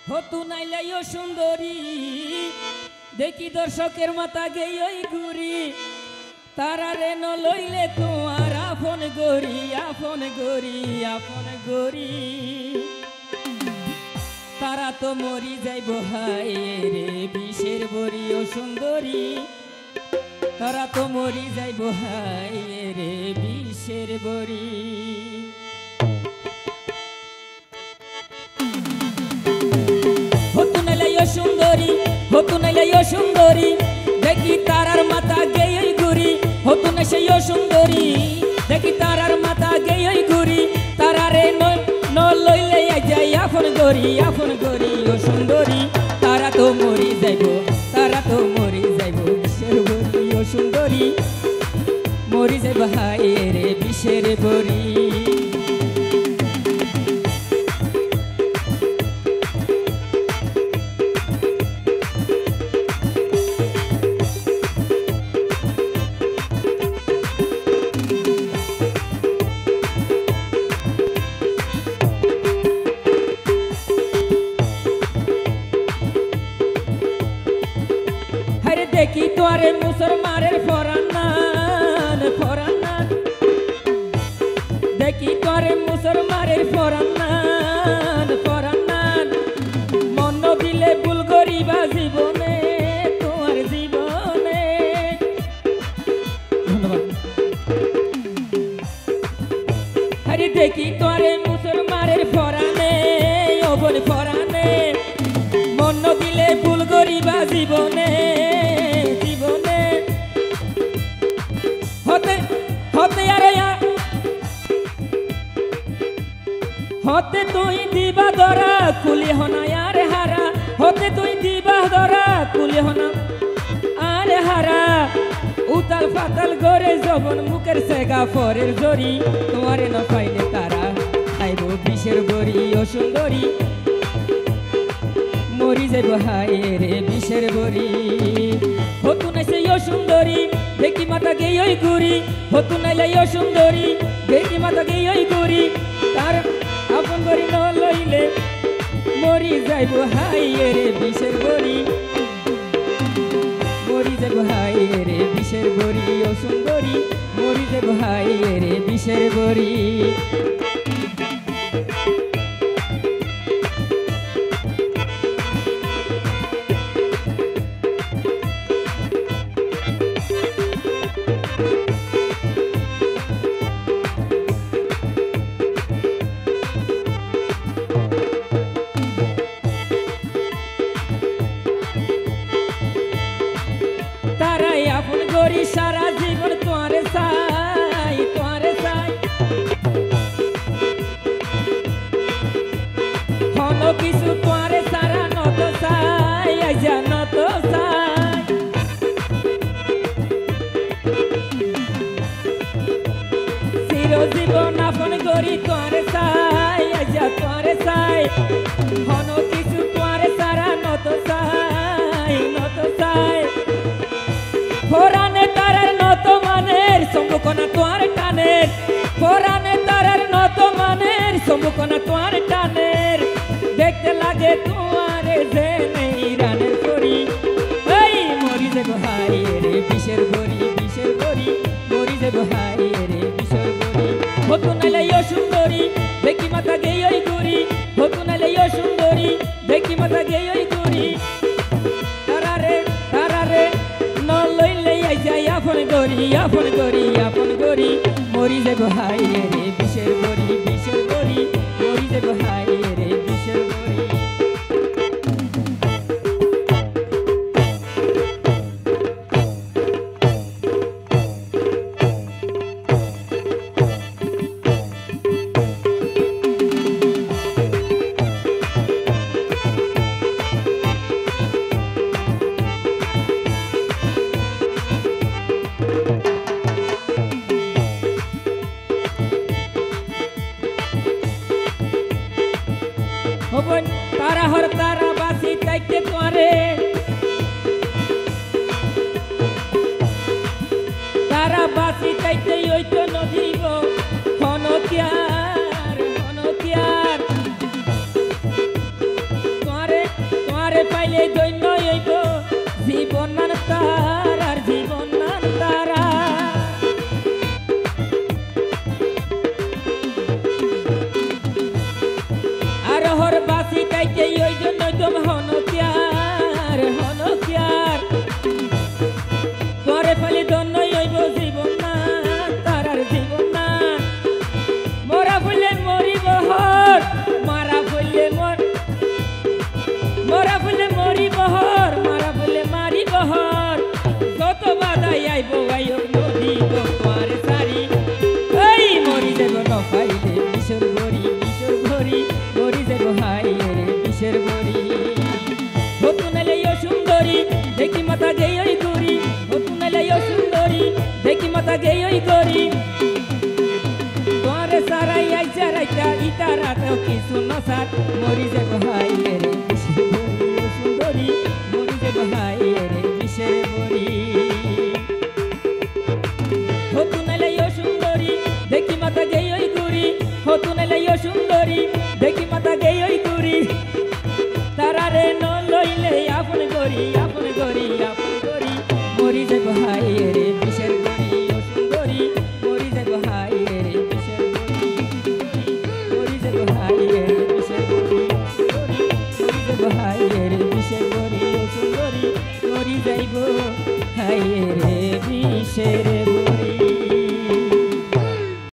হতু নাইলেও সুন্দরী দেখি দর্শকের মাথা গেই ওই ঘুরি তারা রে ন লইলে তোমার আপন গরি আপন গরি আপন গরি তারা তো মরি যাইব হায় রে বিষের বরি ও সুন্দরী তারা তো মরি যাইব হায় রে বিষের বরি হতু নাইলেও সুন্দরী হতু নাইলেও সুন্দরী দেখি তারার মাথা গেই ঘুরি হতু না সেইও সুন্দরী দেখি তারার মাথা গেই ঘুরি তারা রে ন লইলে যাই আপন গরি ও সুন্দরী তারা তো মরি যাইব বিষের বরি ও সুন্দরী মরি যাইব হায় রে বিষের বরি দেখি তোরে মুসলমানের ফরান্নান ফরান্নান দেখি তোরে মুসলমানের ফরান্নান ফরান্নান মন দিলে ভুল করিবা জীবনে তোমার জীবনে ধন্যবাদ আরে দেখি তোরে মুসলমানের ফরানে ওবল ফরানে মন দিলে ভুল করিবা জীবনে হতে তুই দিবা ধরা কুলি হনা আর হারা হতে তুই দিবা ধরা কুলি হনা আর হারা উতাল ফাতাল গরে জবন মুখের সেগা ফরের জরি তোমারে না পাইলে তারা খাইব বিষের বরি ও সুন্দরী মরি যাইব হায় রে বিষের বরি হতু নাই সেই ও সুন্দরী দেখি মাথা গেই ওই ঘুরি হতু নাইলে ও সুন্দরী দেখি মাথা গেই ওই ঘুরি তার আপন গরি ন লইলে মরি যাইব হায় রে বিষের বরি মরি যাইব হায় রে বিষের বরি ও সুন্দরী মরি যাইব হায় রে বিষের বরি আপন গরি সারা জীবন তোমারে চাই হন কিছু তোমারে সারা নত চাই আইজা নত চাই চির জীবন আপন গরি তোমারে চাই আইজা তোমারে চাই হন কিছু তোমারে সারা নত চাই ফোরানে তারের নত মানের সম্মুখনা তোয়ার টানের ফোরানে তারের নত মানের সম্মুখনা তোয়ার টানের দেখতে লাগে তোমারে যে নেই রানের করি এই মরি যাব হায় রে বিষের বরি মরি যাব হায় রে বিষের বরি হতু নাইলে ও সুন্দরী দেখি মাথা গেই ওই ঘুরি হতু নাইলে ও সুন্দরী দেখি মাথা গেই ওই ঘুরি তারা রে ন লইলে যাই আপন গরি মরি যাব হায় রে বিষের বরি মরি যাব হায় রে বিষের বরি तारा हर तारा बासी ताइते तोरे तारा बासी ताइते ओई तो नदीब हनकियार तोरे রাইতা ইতা রাতেও কিছু নসার মরি যে ভাই রে সুন্দরী মরি যে ভাই রে